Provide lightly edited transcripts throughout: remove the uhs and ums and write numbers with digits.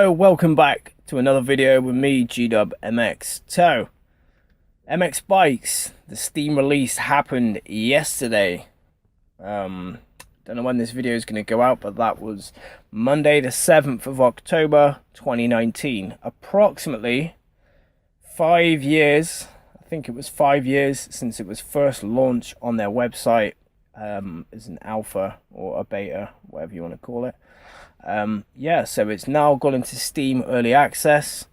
Hello, welcome back to another video with me, GDUBMX. So, MXBIKES, the Steam release happened yesterday. Don't know when this video is going to go out, but that was Monday the 7th of October 2019. Approximately 5 years, I think it was 5 years since it was first launched on their website as an alpha or a beta, whatever you want to call it. Yeah, so it's now gone into Steam Early Access.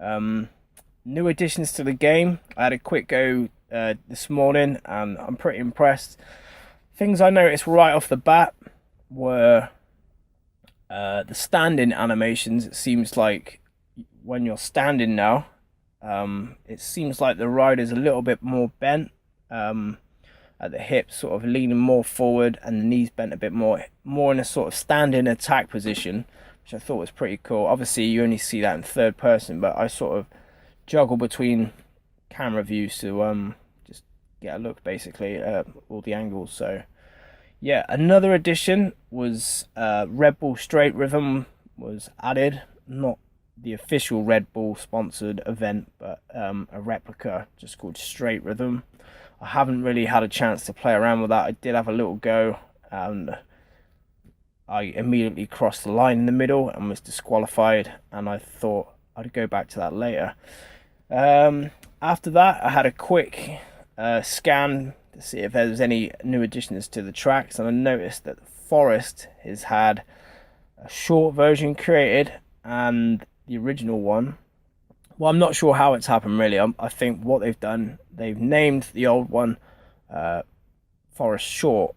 New additions to the game. I had a quick go this morning and I'm pretty impressed. Things I noticed right off the bat were the standing animations. It seems like when you're standing now, it seems like the rider's a little bit more bent at the hips, sort of leaning more forward, and the knees bent a bit more in a sort of standing attack position, which I thought was pretty cool. Obviously you only see that in third person, but I sort of juggle between camera views to just get a look basically at all the angles. So yeah, another addition was Red Bull Straight Rhythm was added. Not the official Red Bull sponsored event, but a replica just called Straight Rhythm. I haven't really had a chance to play around with that. I did have a little go and I immediately crossed the line in the middle and was disqualified, and I thought I'd go back to that later. After that, I had a quick scan to see if there was any new additions to the tracks, and I noticed that Forest has had a short version created and the original one. Well, I'm not sure how it's happened really. I think what they've done, they've named the old one Forest Short,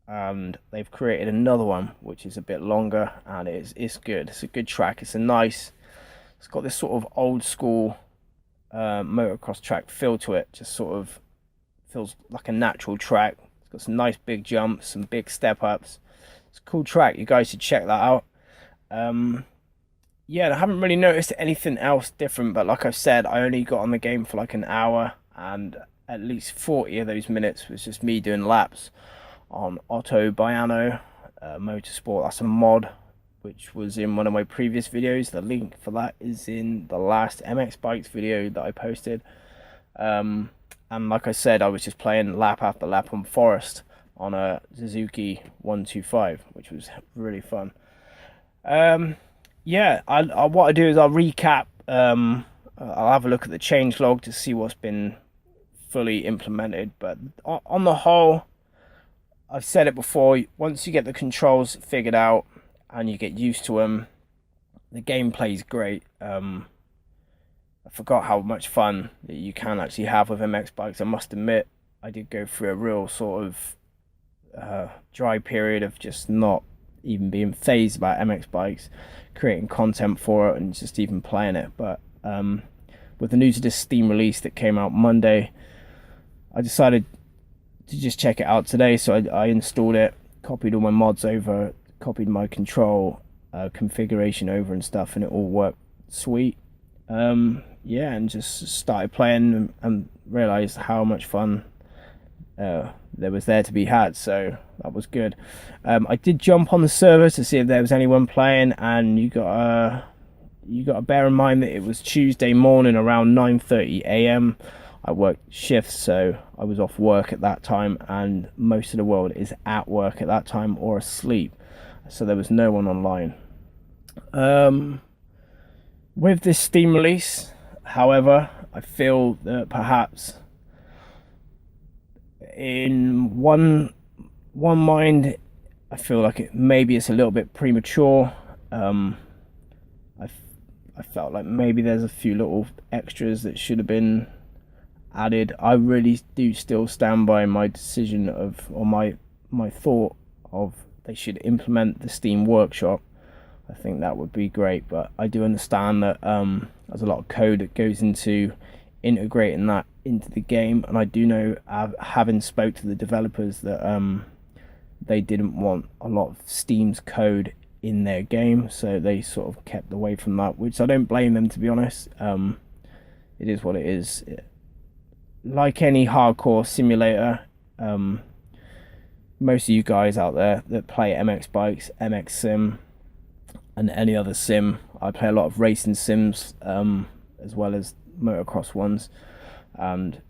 and they've created another one which is a bit longer, and it's good. It's a good track. It's got this sort of old school motocross track feel to it. Just sort of feels like a natural track. It's got some nice big jumps, some big step ups. It's a cool track. You guys should check that out. Yeah, I haven't really noticed anything else different, but like I've said, I only got on the game for like an hour, and at least 40 of those minutes was just me doing laps on Otto Biano Motorsport. That's a mod which was in one of my previous videos. The link for that is in the last MX Bikes video that I posted. And like I said, I was just playing lap after lap on Forest on a Suzuki 125, which was really fun. Yeah, what I do is I'll recap. I'll have a look at the changelog to see what's been fully implemented. But on the whole, I've said it before, once you get the controls figured out and you get used to them, the gameplay's great. I forgot how much fun that you can actually have with MX Bikes. I must admit, I did go through a real sort of dry period of just not even being phased about MX Bikes, creating content for it and just even playing it. But with the news of this Steam release that came out Monday, I decided to just check it out today. So I installed it, copied all my mods over, copied my control configuration over and stuff, and it all worked sweet. Yeah, and just started playing and realized how much fun there was there to be had, so that was good. I did jump on the server to see if there was anyone playing, and you got to bear in mind that it was Tuesday morning around 9:30 AM. I worked shifts, so I was off work at that time, and most of the world is at work at that time or asleep, so there was no one online. With this Steam release, however, I feel that perhaps in one mind, I feel like maybe it's a little bit premature. I felt like maybe there's a few little extras that should have been added. I really do still stand by my decision or my thought of they should implement the Steam Workshop. I think that would be great, but I do understand that there's a lot of code that goes into integrating that into the game, and I do know, having spoke to the developers, that they didn't want a lot of Steam's code in their game, so they sort of kept away from that, which I don't blame them, to be honest. It is what it is. Like any hardcore simulator, most of you guys out there that play MX Bikes, MX Sim, and any other sim. I play a lot of racing sims, as well as motocross ones. And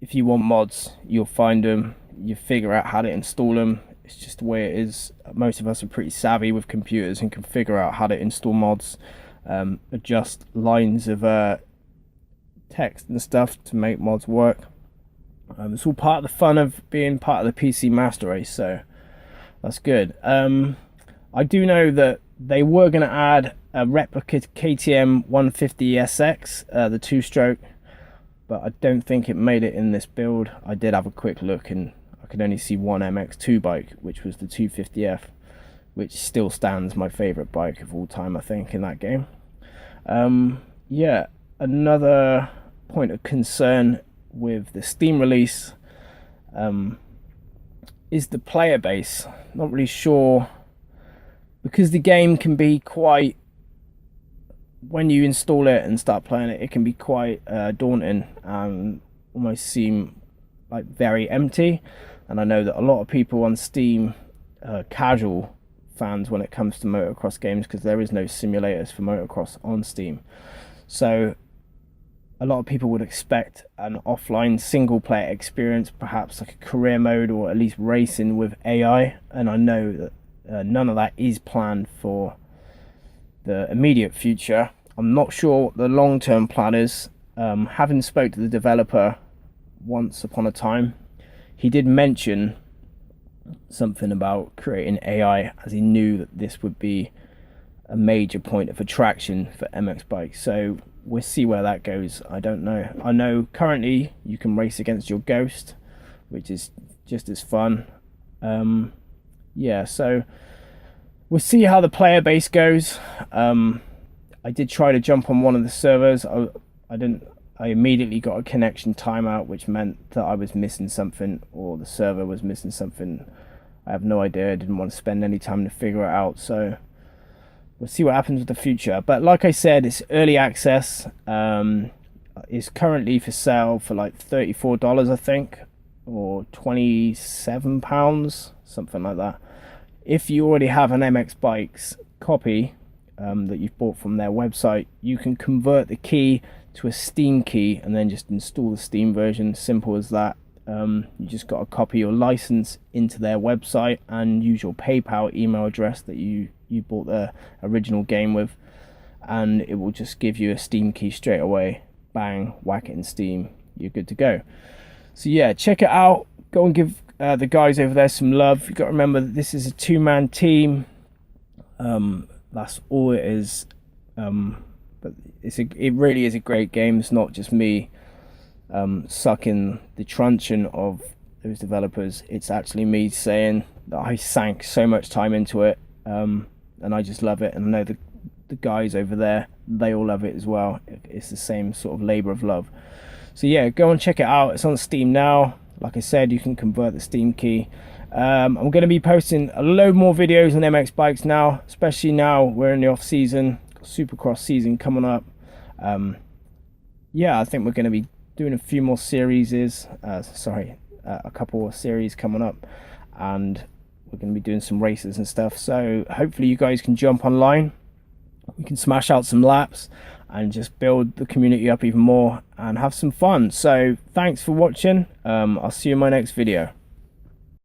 if you want mods, you'll find them. You figure out how to install them. It's just the way it is. Most of us are pretty savvy with computers and can figure out how to install mods, adjust lines of text and stuff to make mods work. It's all part of the fun of being part of the PC Master Race, so that's good. I do know that they were going to add a replica KTM 150SX, the two-stroke, but I don't think it made it in this build. I did have a quick look and I could only see one MX2 bike, which was the 250F, which still stands my favorite bike of all time, I think, in that game. Yeah, another point of concern with the Steam release is the player base. Not really sure, because the game can be quite, when you install it and start playing it, it can be quite daunting and almost seem like very empty. And I know that a lot of people on Steam are casual fans when it comes to motocross games, because there is no simulators for motocross on Steam. So a lot of people would expect an offline single player experience, perhaps like a career mode or at least racing with AI. And I know that none of that is planned for the immediate future. I'm not sure what the long-term plan is. Having spoke to the developer once upon a time, he did mention something about creating AI, as he knew that this would be a major point of attraction for MX Bikes. So we'll see where that goes. I don't know. I know currently you can race against your Ghost, which is just as fun. Yeah, so we'll see how the player base goes. I did try to jump on one of the servers. I immediately got a connection timeout, which meant that I was missing something, or the server was missing something. I have no idea. I didn't want to spend any time to figure it out. So we'll see what happens with the future. But like I said, it's early access. It's currently for sale for like $34, I think, or £27, something like that. If you already have an MX Bikes copy that you've bought from their website, you can convert the key to a Steam key and then just install the Steam version. Simple as that. You just got to copy your license into their website and use your PayPal email address that you bought the original game with, and it will just give you a Steam key straight away. Bang, whack it in Steam, you're good to go. So yeah, check it out. Go and give the guys over there some love. You've got to remember that this is a two-man team. That's all it is. But it really is a great game. It's not just me sucking the truncheon of those developers. It's actually me saying that I sank so much time into it, and I just love it. And I know the guys over there, they all love it as well. It's the same sort of labor of love. So yeah, go and check it out. It's on Steam now. Like I said, you can convert the Steam key. I'm going to be posting a load more videos on MX Bikes now, especially now we're in the off season. Supercross season coming up. Yeah, I think we're going to be doing a few more series, a couple of series coming up, and we're going to be doing some races and stuff. So hopefully you guys can jump online, we can smash out some laps and just build the community up even more and have some fun. So thanks for watching. I'll see you in my next video.